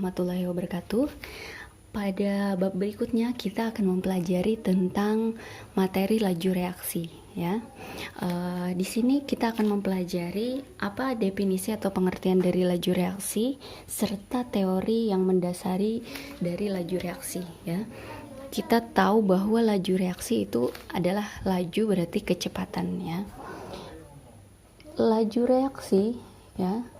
warahmatullahi wabarakatuh. Pada bab berikutnya kita akan mempelajari tentang materi laju reaksi ya. Di sini kita akan mempelajari apa definisi atau pengertian dari laju reaksi serta teori yang mendasari dari laju reaksi ya. Kita tahu bahwa laju reaksi itu adalah laju berarti kecepatan ya. Laju reaksi ya.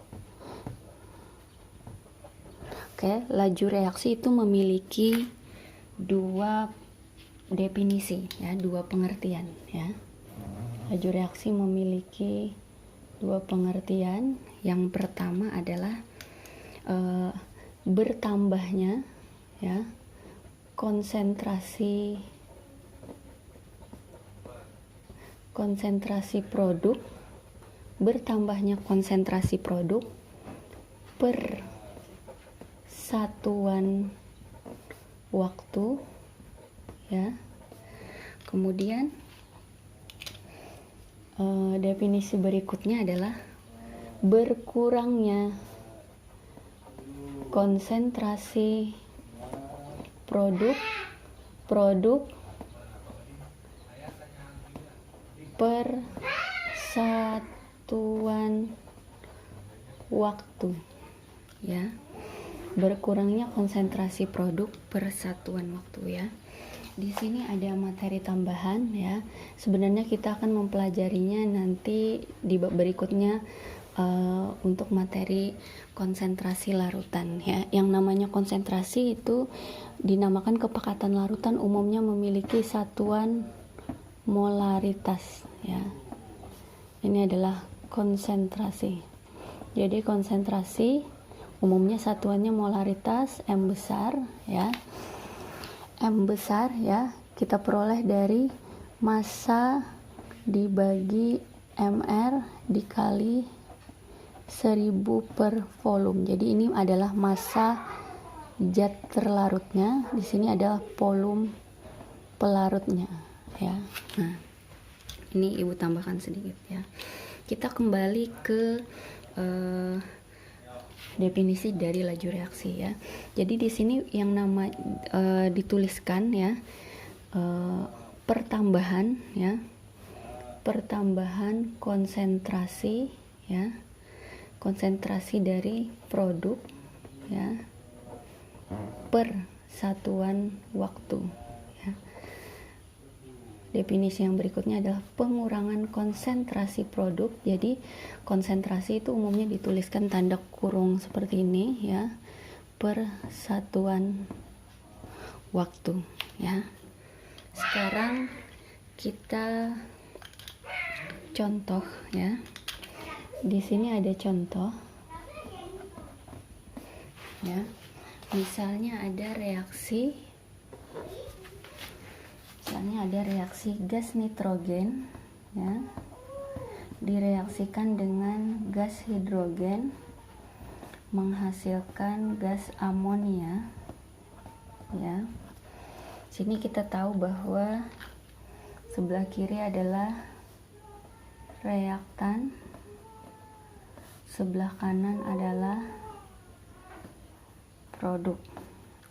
Laju reaksi itu memiliki dua definisi ya, dua pengertian ya. Laju reaksi memiliki dua pengertian. Yang pertama adalah bertambahnya ya konsentrasi produk, bertambahnya konsentrasi produk per satuan waktu ya. Kemudian definisi berikutnya adalah berkurangnya konsentrasi produk per satuan waktu ya. Berkurangnya konsentrasi produk per satuan waktu ya. Di sini ada materi tambahan ya. Sebenarnya kita akan mempelajarinya nanti di bab berikutnya untuk materi konsentrasi larutan ya. Yang namanya konsentrasi itu dinamakan kepekatan larutan, umumnya memiliki satuan molaritas ya. Ini adalah konsentrasi. Jadi konsentrasi umumnya satuannya molaritas M besar ya. M besar ya kita peroleh dari massa dibagi MR dikali 1000 per volume. Jadi ini adalah massa zat terlarutnya, di sini adalah volume pelarutnya ya. Nah, ini Ibu tambahkan sedikit ya. Kita kembali ke definisi dari laju reaksi ya. Jadi di sini yang dituliskan ya pertambahan ya, pertambahan konsentrasi ya, konsentrasi dari produk ya per satuan waktu ya. Definisi yang berikutnya adalah pengurangan konsentrasi produk. Jadi konsentrasi itu umumnya dituliskan tanda kurung seperti ini ya, per satuan waktu ya. Sekarang kita contoh ya. Di sini ada contoh ya. Misalnya ada reaksi gas nitrogen ya direaksikan dengan gas hidrogen menghasilkan gas amonia ya. Sini kita tahu bahwa sebelah kiri adalah reaktan, sebelah kanan adalah produk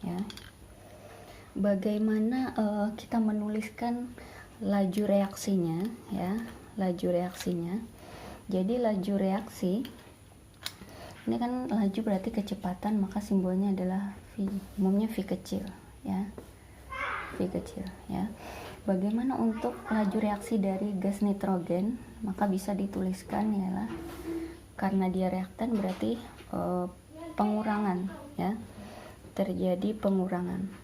ya. Bagaimana kita menuliskan laju reaksinya ya, laju reaksinya. Jadi laju reaksi ini kan laju berarti kecepatan, maka simbolnya adalah V, umumnya V kecil ya, V kecil ya. Bagaimana untuk laju reaksi dari gas nitrogen, maka bisa dituliskan ialah karena dia reaktan berarti pengurangan ya, terjadi pengurangan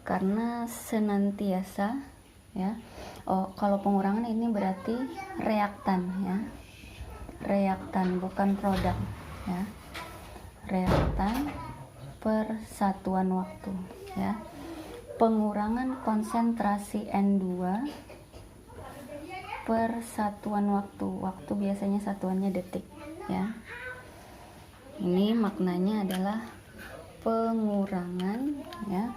karena senantiasa ya. Kalau pengurangan ini berarti reaktan ya, reaktan bukan produk ya, reaktan per satuan waktu ya. Pengurangan konsentrasi N2 per satuan waktu biasanya satuannya detik ya. Ini maknanya adalah pengurangan ya,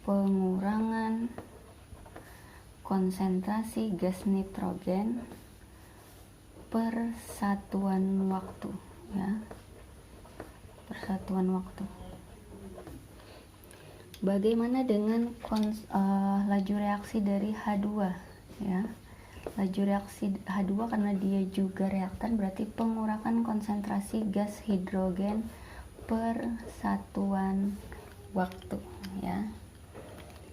pengurangan konsentrasi gas nitrogen per satuan waktu ya, persatuan waktu. Bagaimana dengan laju reaksi dari H2 ya? Laju reaksi H2 karena dia juga reaktan berarti pengurakan konsentrasi gas hidrogen per satuan waktu ya.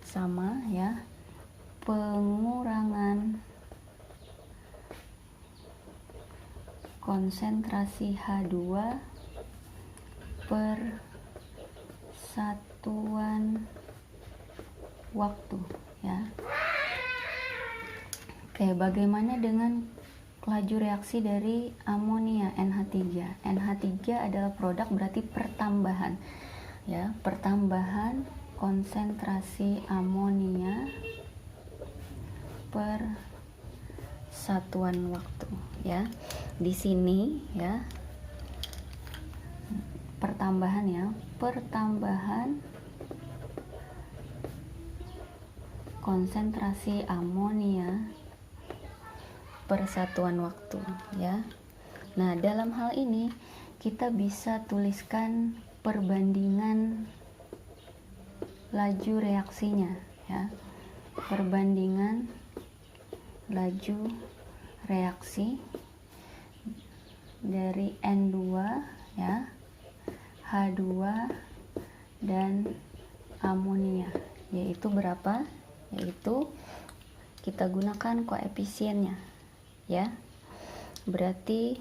Sama ya. Pengurangan konsentrasi H2 per satuan waktu ya. Oke, bagaimana dengan laju reaksi dari amonia NH3? NH3 adalah produk berarti pertambahan ya, pertambahan konsentrasi amonia per satuan waktu ya. Di sini ya, pertambahan ya, pertambahan konsentrasi amonia per satuan waktu ya. Nah, dalam hal ini kita bisa tuliskan perbandingan laju reaksinya ya. Perbandingan laju reaksi dari N2 ya, H2 dan amonia, yaitu berapa? Yaitu kita gunakan koefisiennya ya. Berarti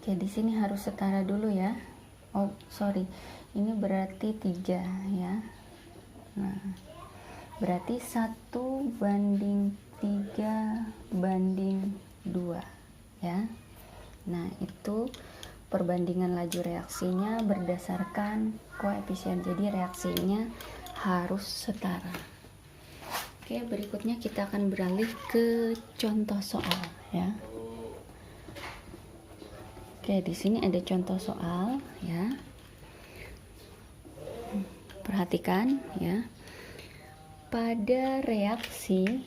oke, di sini harus setara dulu ya. Oh, sorry. Ini berarti 3 ya. Nah, berarti 1:3:2 ya. Nah, itu perbandingan laju reaksinya berdasarkan koefisien. Jadi reaksinya harus setara. Oke, berikutnya kita akan beralih ke contoh soal ya. Oke, di sini ada contoh soal ya. Perhatikan ya. Pada reaksi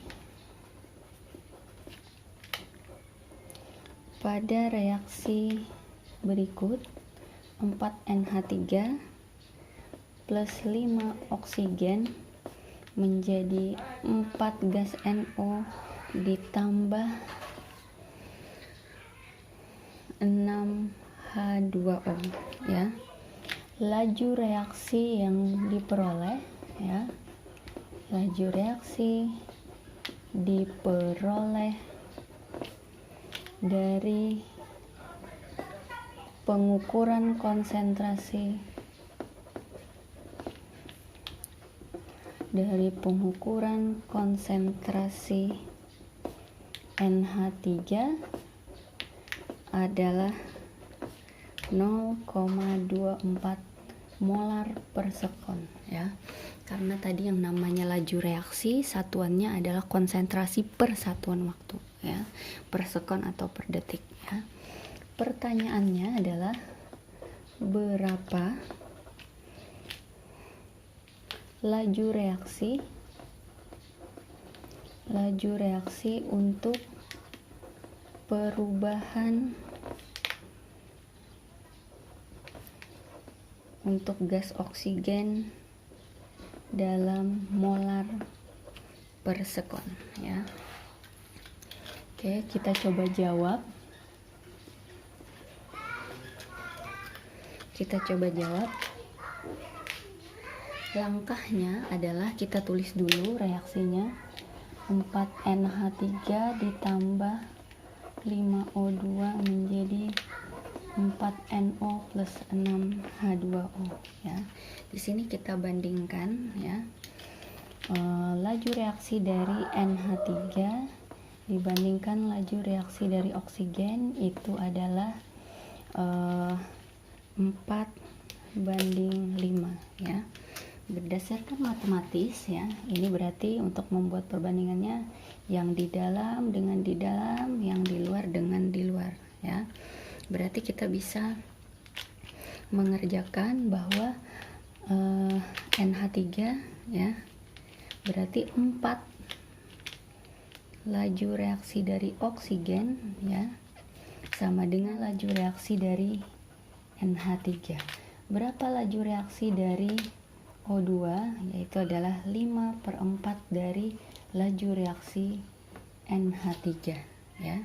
berikut 4NH3 plus 5 oksigen menjadi 4 gas NO ditambah 6 H2O ya. Laju reaksi yang diperoleh ya. Laju reaksi diperoleh dari pengukuran konsentrasi NH3 adalah 0,24 molar per sekon ya. Karena tadi yang namanya laju reaksi satuannya adalah konsentrasi per satuan waktu ya, per sekon atau per detik ya. Pertanyaannya adalah berapa laju reaksi untuk perubahan untuk gas oksigen dalam molar per sekon ya. Oke, kita coba jawab. Langkahnya adalah kita tulis dulu reaksinya. 4NH3 ditambah 5O2 menjadi 4NO plus 6H2O ya. Di sini kita bandingkan ya, laju reaksi dari NH3 dibandingkan laju reaksi dari oksigen itu adalah 4:5 ya. Berdasarkan matematis ya, ini berarti untuk membuat perbandingannya yang di dalam dengan di dalam, yang di luar dengan di luar ya. Berarti kita bisa mengerjakan bahwa NH3 ya, berarti 4 laju reaksi dari oksigen ya sama dengan laju reaksi dari NH3. Berapa laju reaksi dari O2? Yaitu adalah 5/4 dari laju reaksi NH3 ya.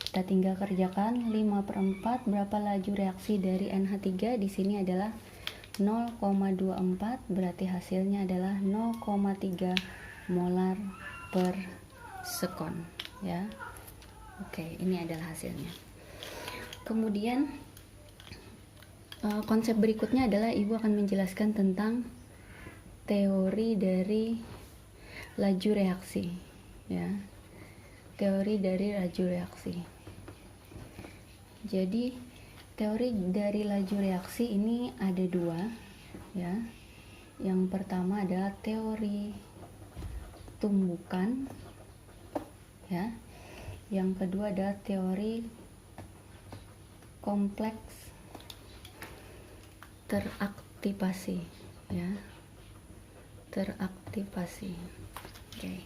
Kita tinggal kerjakan 5/4 berapa laju reaksi dari NH3. Di sini adalah 0,24, berarti hasilnya adalah 0,3 molar per sekon ya. Oke, ini adalah hasilnya. Kemudian konsep berikutnya adalah Ibu akan menjelaskan tentang teori dari laju reaksi ya. Teori dari laju reaksi. Jadi teori dari laju reaksi ini ada dua ya. Yang pertama adalah teori tumbukan ya. Yang kedua adalah teori kompleks teraktivasi ya. Teraktivasi. Oke.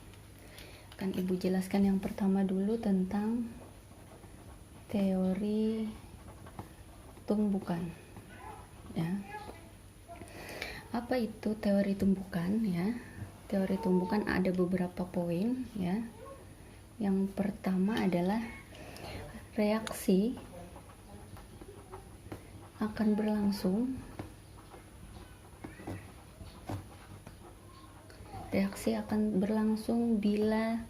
Akan Ibu jelaskan yang pertama dulu tentang teori tumbukan ya. Apa itu teori tumbukan ya? Teori tumbukan ada beberapa poin ya. Yang pertama adalah reaksi akan berlangsung bila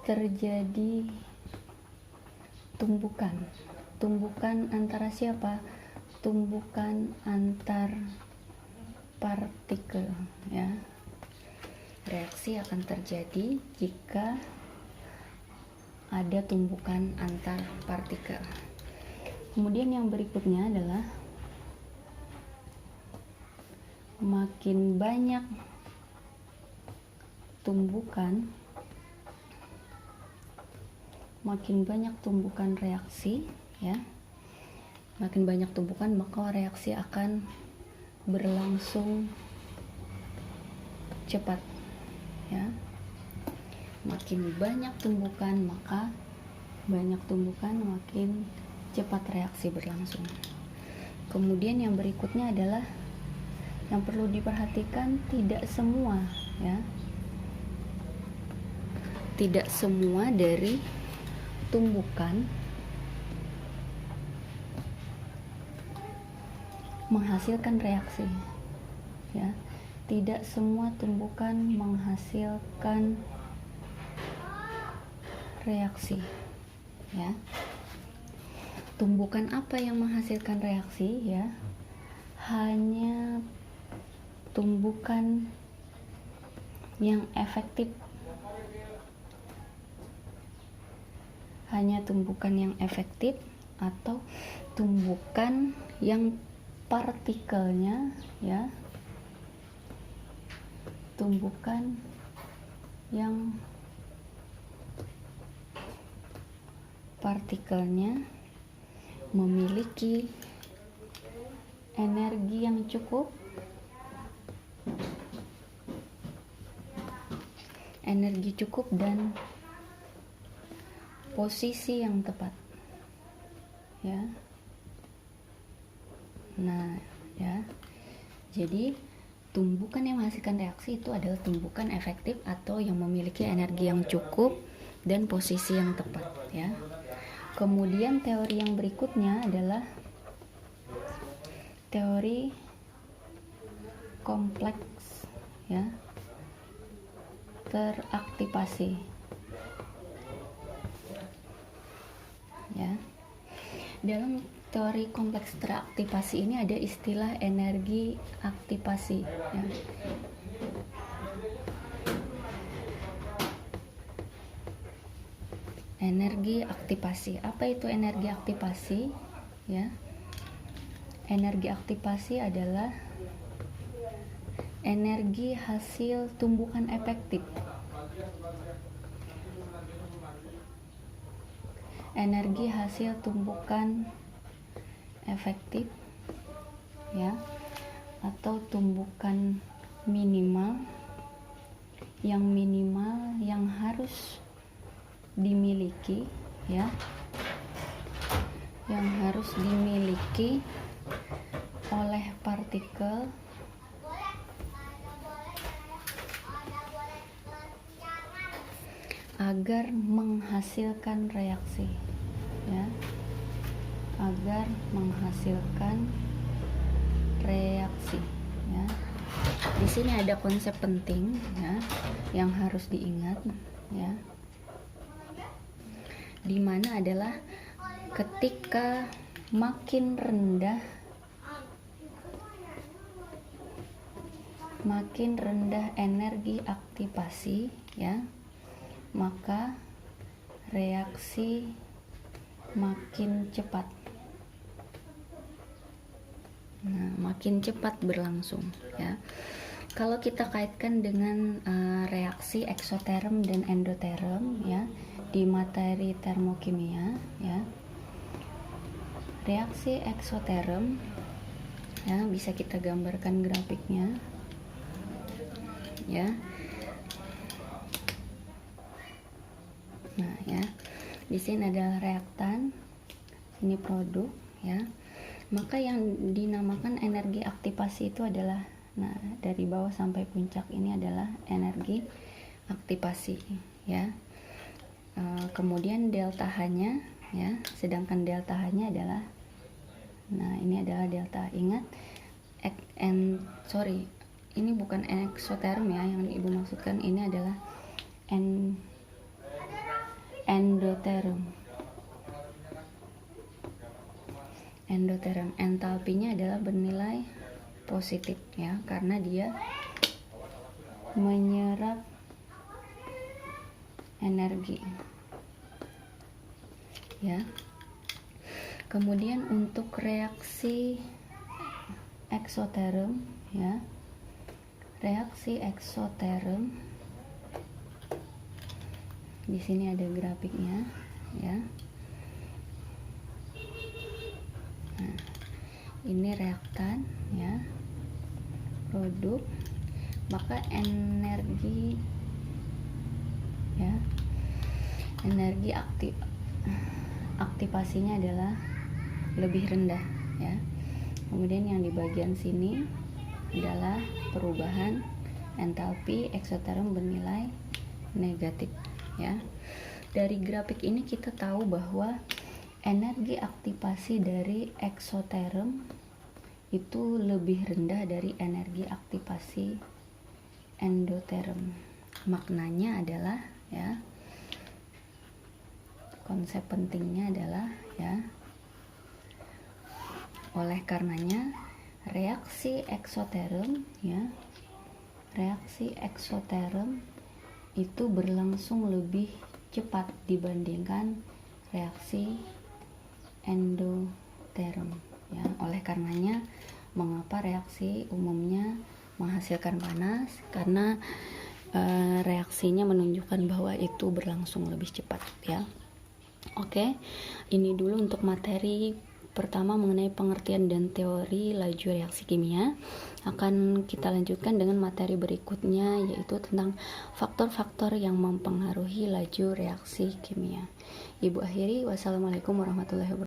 terjadi tumbukan antara siapa? Tumbukan antar partikel ya. Reaksi akan terjadi jika ada tumbukan antar partikel. Kemudian yang berikutnya adalah makin banyak tumbukan reaksi ya. Makin banyak tumbukan maka reaksi akan berlangsung cepat ya. Makin banyak tumbukan maka makin cepat reaksi berlangsung. Kemudian yang berikutnya adalah yang perlu diperhatikan, tidak semua dari tumbukan menghasilkan reaksi ya. Tidak semua tumbukan menghasilkan reaksi ya. Tumbukan apa yang menghasilkan reaksi ya? Hanya tumbukan yang efektif. Atau tumbukan yang partikelnya ya. Tumbukan yang partikelnya memiliki energi yang cukup dan posisi yang tepat ya. Nah ya, jadi tumbukan yang menghasilkan reaksi itu adalah tumbukan efektif atau yang memiliki energi yang cukup dan posisi yang tepat ya. Kemudian teori yang berikutnya adalah teori kompleks ya, teraktivasi ya. Dalam teori kompleks teraktivasi ini ada istilah energi aktivasi ya. Energi aktivasi. Apa itu energi aktivasi? Ya. Energi aktivasi adalah energi hasil tumbukan efektif. Energi hasil tumbukan efektif ya, atau tumbukan minimal yang harus dimiliki ya, yang harus dimiliki oleh partikel agar menghasilkan reaksi, ya, agar menghasilkan reaksi, ya. Di sini ada konsep penting, ya, yang harus diingat, ya, dimana adalah ketika makin rendah energi aktivasi, ya, maka reaksi makin cepat. Nah, makin cepat berlangsung, ya. Kalau kita kaitkan dengan reaksi eksoterm dan endoterm, ya, di materi termokimia, ya. Reaksi eksoterm, ya, bisa kita gambarkan grafiknya, ya. Nah, ya, di sini adalah reaktan, ini produk, ya. Maka yang dinamakan energi aktivasi itu adalah, nah, dari bawah sampai puncak ini adalah energi aktivasi, ya. Kemudian delta H-nya, ya, sedangkan delta H-nya adalah, nah, ini adalah delta. Ingat, ini bukan eksoterm, ya, yang ibu maksudkan ini adalah endoterm. Entalpinya adalah bernilai positif, ya, karena dia menyerap energi, ya. Kemudian untuk reaksi eksoterm, ya, reaksi eksoterm, di sini ada grafiknya, ya. Nah, ini reaktan, ya, produk, maka energi, ya, energi aktivasinya adalah lebih rendah, ya. Kemudian yang di bagian sini adalah perubahan entalpi eksoterm bernilai negatif, ya. Dari grafik ini kita tahu bahwa energi aktivasi dari eksoterm itu lebih rendah dari energi aktivasi endoterm. Maknanya adalah, ya, konsep pentingnya adalah, ya, oleh karenanya reaksi eksoterm, ya, reaksi eksoterm itu berlangsung lebih cepat dibandingkan reaksi endoterm, ya. Oleh karenanya mengapa reaksi umumnya menghasilkan panas, karena reaksinya menunjukkan bahwa itu berlangsung lebih cepat, ya. Oke, ini dulu untuk materi pertama mengenai pengertian dan teori laju reaksi kimia. Akan kita lanjutkan dengan materi berikutnya, yaitu tentang faktor-faktor yang mempengaruhi laju reaksi kimia. Ibu akhiri, wassalamualaikum warahmatullahi wabarakatuh.